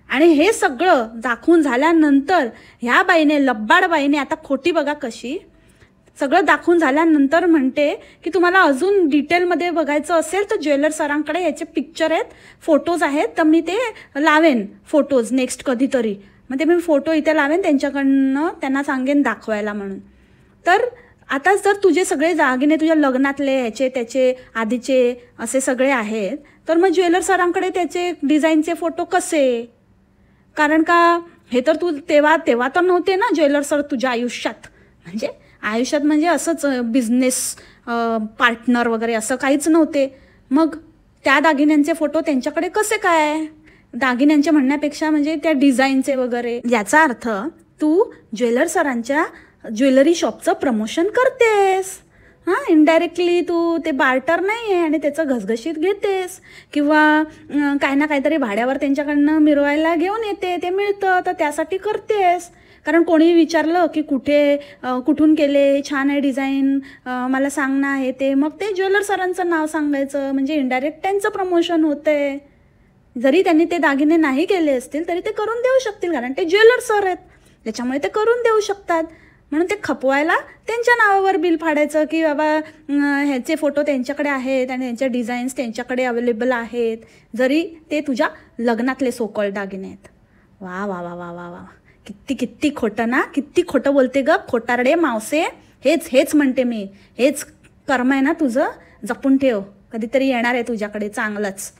आणि हे सगळं दाखवून झाल्यानंतर ह्या बाईने, लब्बाड बाईने, आता खोटी बघा कशी, सगळं दाखवून झाल्यानंतर म्हणते की तुम्हाला अजून डिटेलमध्ये बघायचं असेल तर ज्वेलर सरांकडे याचे पिक्चर आहेत, फोटोज आहेत, तर मी ते लावेन फोटोज नेक्स्ट कधीतरी. मग ते मी फोटो इथे लावेन त्यांच्याकडनं, त्यांना सांगेन दाखवायला म्हणून. तर आता जर तुझे सगळे दागिने तुझ्या लग्नातले ह्याचे त्याचे आधीचे असे सगळे आहेत, तर मग ज्वेलर सरांकडे त्याचे डिझाईनचे फोटो कसे? कारण का हे तर तू तेव्हा तर नव्हते ना ज्वेलर सर तुझ्या आयुष्यात. म्हणजे असंच बिझनेस पार्टनर वगैरे असं काहीच नव्हते. मग त्या दागिन्यांचे फोटो त्यांच्याकडे कसे काय? दागिन्यांचे म्हणण्यापेक्षा म्हणजे त्या डिझाईनचे वगैरे. याचा अर्थ तू ज्वेलर सरांच्या ज्वेलरी शॉपचं प्रमोशन करतेस. इनडायरेक्टली तू ते बार्टर नाही आहे आणि त्याचं घसघशीत घेतेस, किंवा काही ना काहीतरी भाड्यावर त्यांच्याकडनं मिरवायला घेऊन येते, ते मिळतं तर त्यासाठी करतेस. कारण कोणी विचारलं की कुठून केले, छान आहे डिझाईन, मला सांग ना हे ते, मग ते ज्वेलर सरांचं नाव सांगायचं, म्हणजे इनडायरेक्ट त्यांचं प्रमोशन होतंय. जरी त्यांनी ते दागिने नाही केले असतील तरी ते करून देऊ शकतील, कारण ते ज्वेलर सर आहेत, त्याच्यामुळे ते करून देऊ शकतात. म्हणून ते खपवायला त्यांच्या नावावर बिल फाडायचं की बाबा ह्याचे फोटो त्यांच्याकडे आहेत आणि त्यांच्या डिझाईन्स त्यांच्याकडे अवेलेबल आहेत, जरी ते तुझ्या लग्नातले सोकॉल्ड दागिने आहेत. वा वा वा वा वा वा, किती खोटं ना, किती खोटं बोलते ग खोटारडे मावसे. हेच म्हणते मी, हेच कर्म आहे ना तुझं, जपून ठेव, कधीतरी येणार आहे तुझ्याकडे चांगलंच.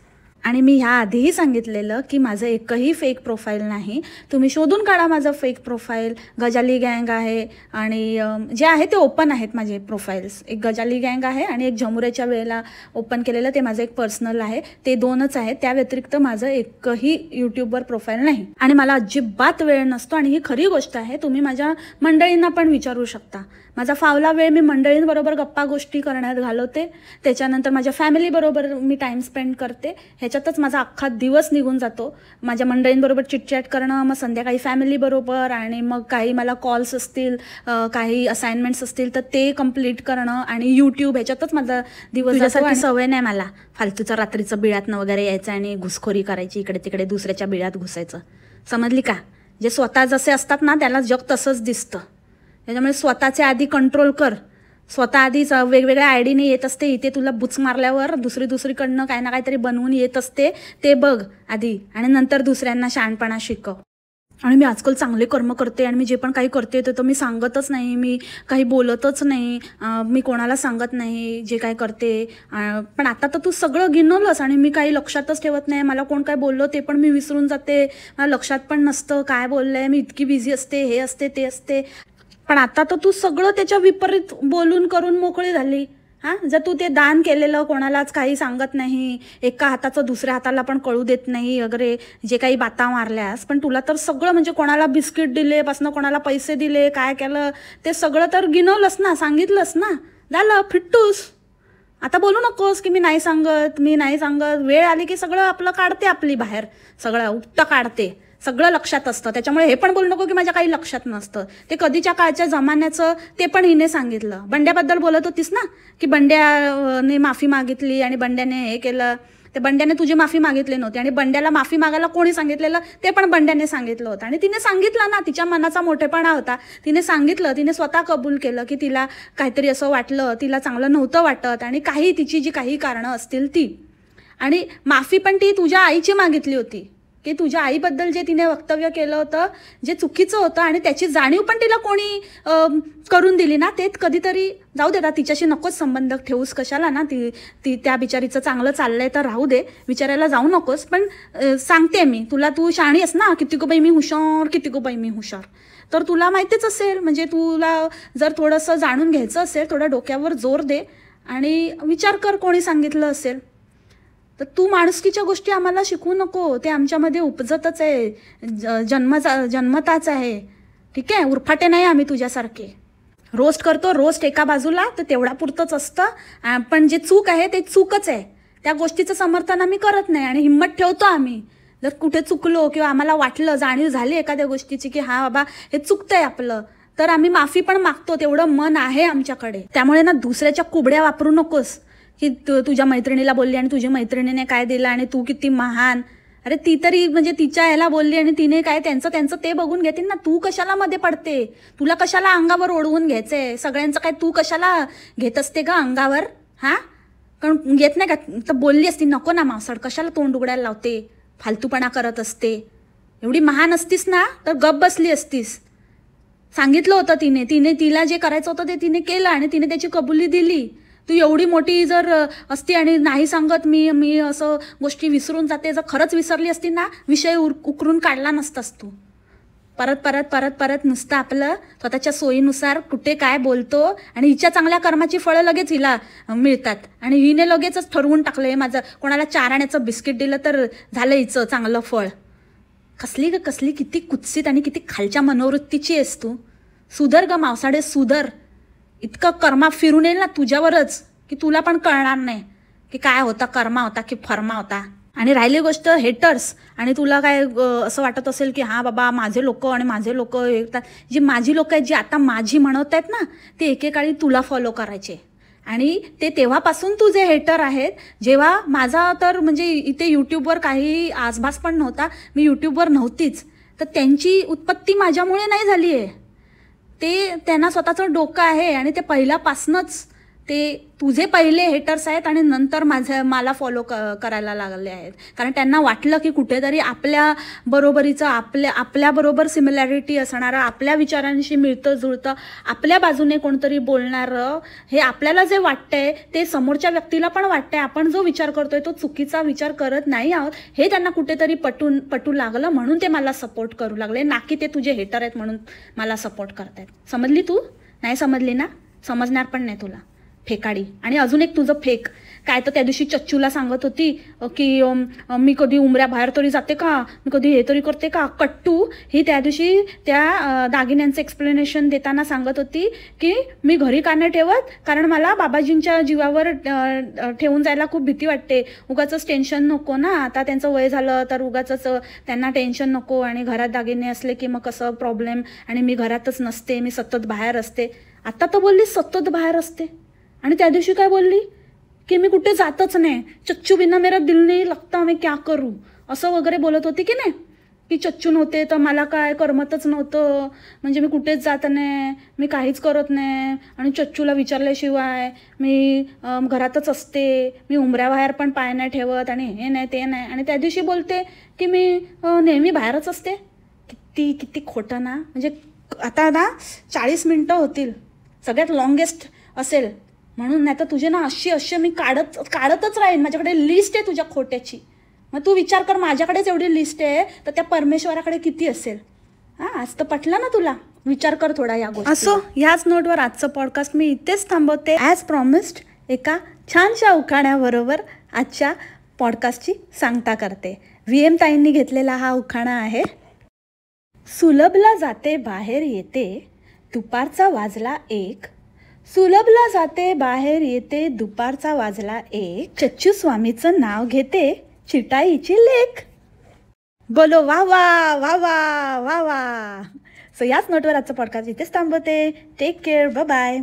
आणि मी ह्या आधीही सांगितलेलं की माझं एकही फेक प्रोफाईल नाही. तुम्ही शोधून काढा माझं फेक प्रोफाईल. गजाली गँग आहे आणि जे आहे ते ओपन आहेत माझे प्रोफाईल्स. एक गजाली गँग आहे आणि एक झमुरेच्या वेळेला ओपन केलेलं, ते माझं एक पर्सनल आहे. ते 2च आहेत. त्या व्यतिरिक्त माझं एकही यूट्यूबवर प्रोफाईल नाही. आणि मला अजिबात वेळ नसतो, आणि ही खरी गोष्ट आहे. तुम्ही माझ्या मंडळींना पण विचारू शकता. माझा फावला वेळ मी मंडळींबरोबर गप्पा गोष्टी करण्यात घालवते, त्याच्यानंतर माझ्या फॅमिलीबरोबर मी टाईम स्पेंड करते. ह्याच्यातच माझा अख्खा दिवस निघून जातो. माझ्या मंडळींबरोबर चिटचॅट करणं, मग संध्याकाळी फॅमिलीबरोबर, आणि मग काही मला कॉल्स असतील, काही असाइनमेंट्स असतील तर ते कंप्लीट करणं, आणि यूट्यूब, ह्याच्यातच माझा दिवस जातो. आणि सवय नाही मला फालतूचं रात्रीचं बिळातनं वगैरे यायचं आणि घुसखोरी करायची, इकडे तिकडे दुसऱ्याच्या बिळात घुसायचं. समजली का? जे स्वतः जसे असतात ना त्याला जग तसंच दिसतं. त्याच्यामुळे स्वतःचे आधी कंट्रोल कर. स्वतः आधीच वेगवेगळ्या आयडीने येत असते, इथे तुला बुच मारल्यावर दुसरीकडनं काही ना काहीतरी बनवून येत असते, ते बघ आधी, आणि नंतर दुसऱ्यांना शहाणपणा शिकव. आणि मी आजकाल चांगले कर्म करते, आणि मी जे पण काही करते ते तर मी सांगतच नाही, मी काही बोलतच नाही, मी कोणाला सांगत नाही जे काय करते. पण आता तर तू सगळं गिनवलंस, आणि मी काही लक्षातच ठेवत नाही. मला कोण काय बोललं ते पण मी विसरून जाते, मला लक्षात पण नसतं काय बोललंय, मी इतकी बिझी असते, हे असते ते असते. पण आता तर तू सगळं त्याच्या विपरीत बोलून करून मोकळी झाली. जर तू ते दान केलेलं कोणालाच काही सांगत नाही, एका हाताचं दुसऱ्या हाताला पण कळू देत नाही वगैरे, जे काही बाता मारल्यास, पण तुला तर सगळं म्हणजे कोणाला बिस्किट दिले पासनं कोणाला पैसे दिले, काय केलं ते सगळं तर गिनवलंस ना, सांगितलंस ना, झालं फिट्टूस. आता बोलू नकोस की मी नाही सांगत. वेळ आली की सगळं आपलं काढते, आपली बाहेर सगळं उपटं काढते, सगळं लक्षात असतं. त्याच्यामुळे हे पण बोलू नको की माझ्या काही लक्षात नसतं. ते कधीच्या काळच्या जमान्याचं ते पण हिने सांगितलं. बंड्याबद्दल बोलत होतीस ना की बंड्याने माफी मागितली आणि बंड्याने हे केलं. ते बंड्याने तुझी माफी मागितली नव्हती, आणि बंड्याला माफी मागायला कोणी सांगितलेलं ते पण बंड्याने सांगितलं होतं. आणि तिने सांगितलं ना, तिच्या मनाचा मोठेपणा होता, तिने सांगितलं, तिने स्वतः कबूल केलं की तिला काहीतरी असं वाटलं, तिला चांगलं नव्हतं वाटत, आणि काही तिची जी काही कारणं असतील ती. आणि माफी पण ती तुझ्या आईची मागितली होती, की तुझ्या आईबद्दल जे तिने वक्तव्य केलं होतं जे चुकीचं होतं, आणि त्याची जाणीव पण तिला कोणी करून दिली ना, ते कधीतरी जाऊ दे. तिच्याशी नकोच संबंध ठेवूस, कशाला ना, ती त्या बिचारीचं चांगलं चाललंय तर राहू दे, विचारायला जाऊ नकोस. पण सांगते मी तुला, तू शहाणी आहेस ना, किती गो बाई मी हुशार, तर तुला माहितीच असेल. म्हणजे तुला जर थोडंसं जाणून घ्यायचं असेल, थोडं डोक्यावर जोर दे आणि विचार कर कोणी सांगितलं असेल तर. तू माणुसकीच्या गोष्टी आम्हाला शिकवू नको, ते आमच्यामध्ये उपजतच आहे, जन्मताच आहे. ठीक आहे, उरफाटे नाही आम्ही तुझ्यासारखे. रोस्ट करतो, रोस्ट एका बाजूला तर तेवढा पुरतंच असतं, पण जे चूक आहे ते चूकच आहे. त्या गोष्टीचं समर्थन आम्ही करत नाही, आणि हिंमत ठेवतो आम्ही. जर कुठे चुकलो किंवा आम्हाला वाटलं, जाणीव झाली एखाद्या गोष्टीची की हा बाबा हे चुकतंय आपलं, तर आम्ही माफी पण मागतो. तेवढं मन आहे आमच्याकडे. त्यामुळे ना दुसऱ्याच्या कुबड्या वापरू नकोस की तुझ्या मैत्रिणीला बोलली आणि तुझ्या मैत्रिणीने काय दिलं आणि तू किती महान. अरे ती तरी म्हणजे तिच्या ह्याला बोलली आणि तिने काय, त्यांचं ते बघून घेतील ना. तू कशाला मध्ये पडते? तुला कशाला अंगावर ओढवून घ्यायचंय सगळ्यांचं? काय तू कशाला घेत असते का अंगावर? कारण घेत नाही का? तर बोलली असती नको ना मावसाड, कशाला तोंड उघडायला लावते, फालतूपणा करत असते. एवढी महान असतीस ना तर गप बसली असतीस. सांगितलं होतं तिने तिला जे करायचं होतं ते तिने केलं आणि तिने त्याची कबुली दिली. तू एवढी मोठी जर असती आणि नाही सांगत मी असं गोष्टी विसरून जाते, जर खरंच विसरली असती ना, विषय उकरून काढला नसतास तू. परत नुसतं आपलं स्वतःच्या सोयीनुसार कुठे काय बोलतो, आणि हिच्या चांगल्या कर्माची फळं लगेच हिला मिळतात, आणि हिने लगेचच ठरवून टाकलं हे माझं, कोणाला 4 आण्याचं बिस्किट दिलं तर झालं हिचं चांगलं फळ. कसली किती कुत्सित आणि किती खालच्या मनोवृत्तीची आहेस तू. सुधर ग मावसाडे, सुधर. इतकं कर्मा फिरून येईल ना तुझ्यावरच की तुला पण कळणार नाही की काय होता, कर्मा होता की फर्मा होता. आणि राहिली गोष्ट हेटर्स, आणि तुला काय असं वाटत असेल की हा बाबा माझे लोक येतात, जी माझी लोक आहेत, जी आता माझी म्हणत आहेत ना, ते एकेकाळी तुला फॉलो करायचे. आणि ते तेव्हापासून तुझे हेटर आहेत. जेव्हा माझा तर म्हणजे इथे यूट्यूबवर काही आसभास पण नव्हता, मी यूट्यूबवर नव्हतीच, तर त्यांची उत्पत्ती माझ्यामुळे नाही झाली आहे. ते त्यांना स्वतःचं डोकं आहे, आणि ते पहिल्यापासूनच ते तुझे पहिले हेटर्स आहेत, आणि नंतर मला फॉलो करायला लागले आहेत. कारण त्यांना वाटलं की कुठेतरी आपल्या बरोबरीचं, आपल्याबरोबर सिमिलॅरिटी असणारं, आपल्या विचारांशी मिळतं जुळतं, आपल्या बाजूने कोणतरी बोलणारं, हे आपल्याला जे वाटतंय ते समोरच्या व्यक्तीला पण वाटतंय. आपण जो विचार करतोय तो चुकीचा विचार करत नाही आहोत, हे त्यांना कुठेतरी पटू लागलं, म्हणून ते मला सपोर्ट करू लागले. ना की ते तुझे हेटर आहेत म्हणून मला सपोर्ट करतायत. समजली तू? नाही समजली ना? समजणार पण नाही तुला. फेकाडी. आणि अजून एक तुझं फेक काय, तर त्या दिवशी चच्चूला सांगत होती की मी कधी उमऱ्या बाहेर तरी जाते का, मी कधी हे तरी करते का. कट्टू ही त्या दिवशी त्या दागिन्यांचं एक्सप्लेनेशन देताना सांगत होती की मी घरी का नाही ठेवत, कारण मला बाबाजींच्या जीवावर ठेवून जायला खूप भीती वाटते. उगाचंच टेन्शन नको ना, आता त्यांचं वय झालं तर उगाचंच त्यांना टेन्शन नको, आणि घरात दागिने असले की मग कसं प्रॉब्लेम, आणि मी घरातच नसते, मी सतत बाहेर असते. आता तर बोलली सतत बाहेर असते, आणि त्या दिवशी काय बोलली की मी कुठे जातच नाही, चच्चू बिना मेरा दिल नाही लगता, मी क्या करू, असं वगैरे बोलत होती की नाही. की चच्चू नव्हते तर मला काय करमतच नव्हतं, म्हणजे मी कुठेच जात नाही, मी काहीच करत नाही, आणि चच्चूला विचारल्याशिवाय मी घरातच असते, मी उमऱ्याबाहेर पण पाय नाही ठेवत, आणि हे नाही ते नाही. आणि त्या दिवशी बोलते की मी नेहमी बाहेरच असते. किती किती खोटं ना. म्हणजे आता ना 40 मिनटं होतील, सगळ्यात लॉंगेस्ट असेल म्हणून. नाही तर तुझे ना अशी मी काढतच राहीन. माझ्याकडे लिस्ट आहे तुझ्या खोट्याची. मग तू विचार कर, माझ्याकडेच एवढी लिस्ट आहे तर त्या परमेश्वराकडे किती असेल. हां, आज तर पटलं ना तुला, विचार कर थोडा या गोष्टी. असो, ह्याच नोटवर आजचं पॉडकास्ट मी इथेच थांबवते. ॲज प्रॉमिस्ड एका छानशा उखाण्याबरोबर आजच्या पॉडकास्टची सांगता करते. VM ताईंनी घेतलेला हा उखाणा आहे. सुलभला जाते बाहेर येते, दुपारचा वाजला 1. सुलभला जाते बाहेर येते, दुपारचा वाजला 1. चच्चू स्वामीचं नाव घेते, चिटाईची लेक. बोलो वा वा वा वा वा वा. सो याच नोटवर आजचं पॉडकास्ट इथेच थांबवते. Take care, bye bye.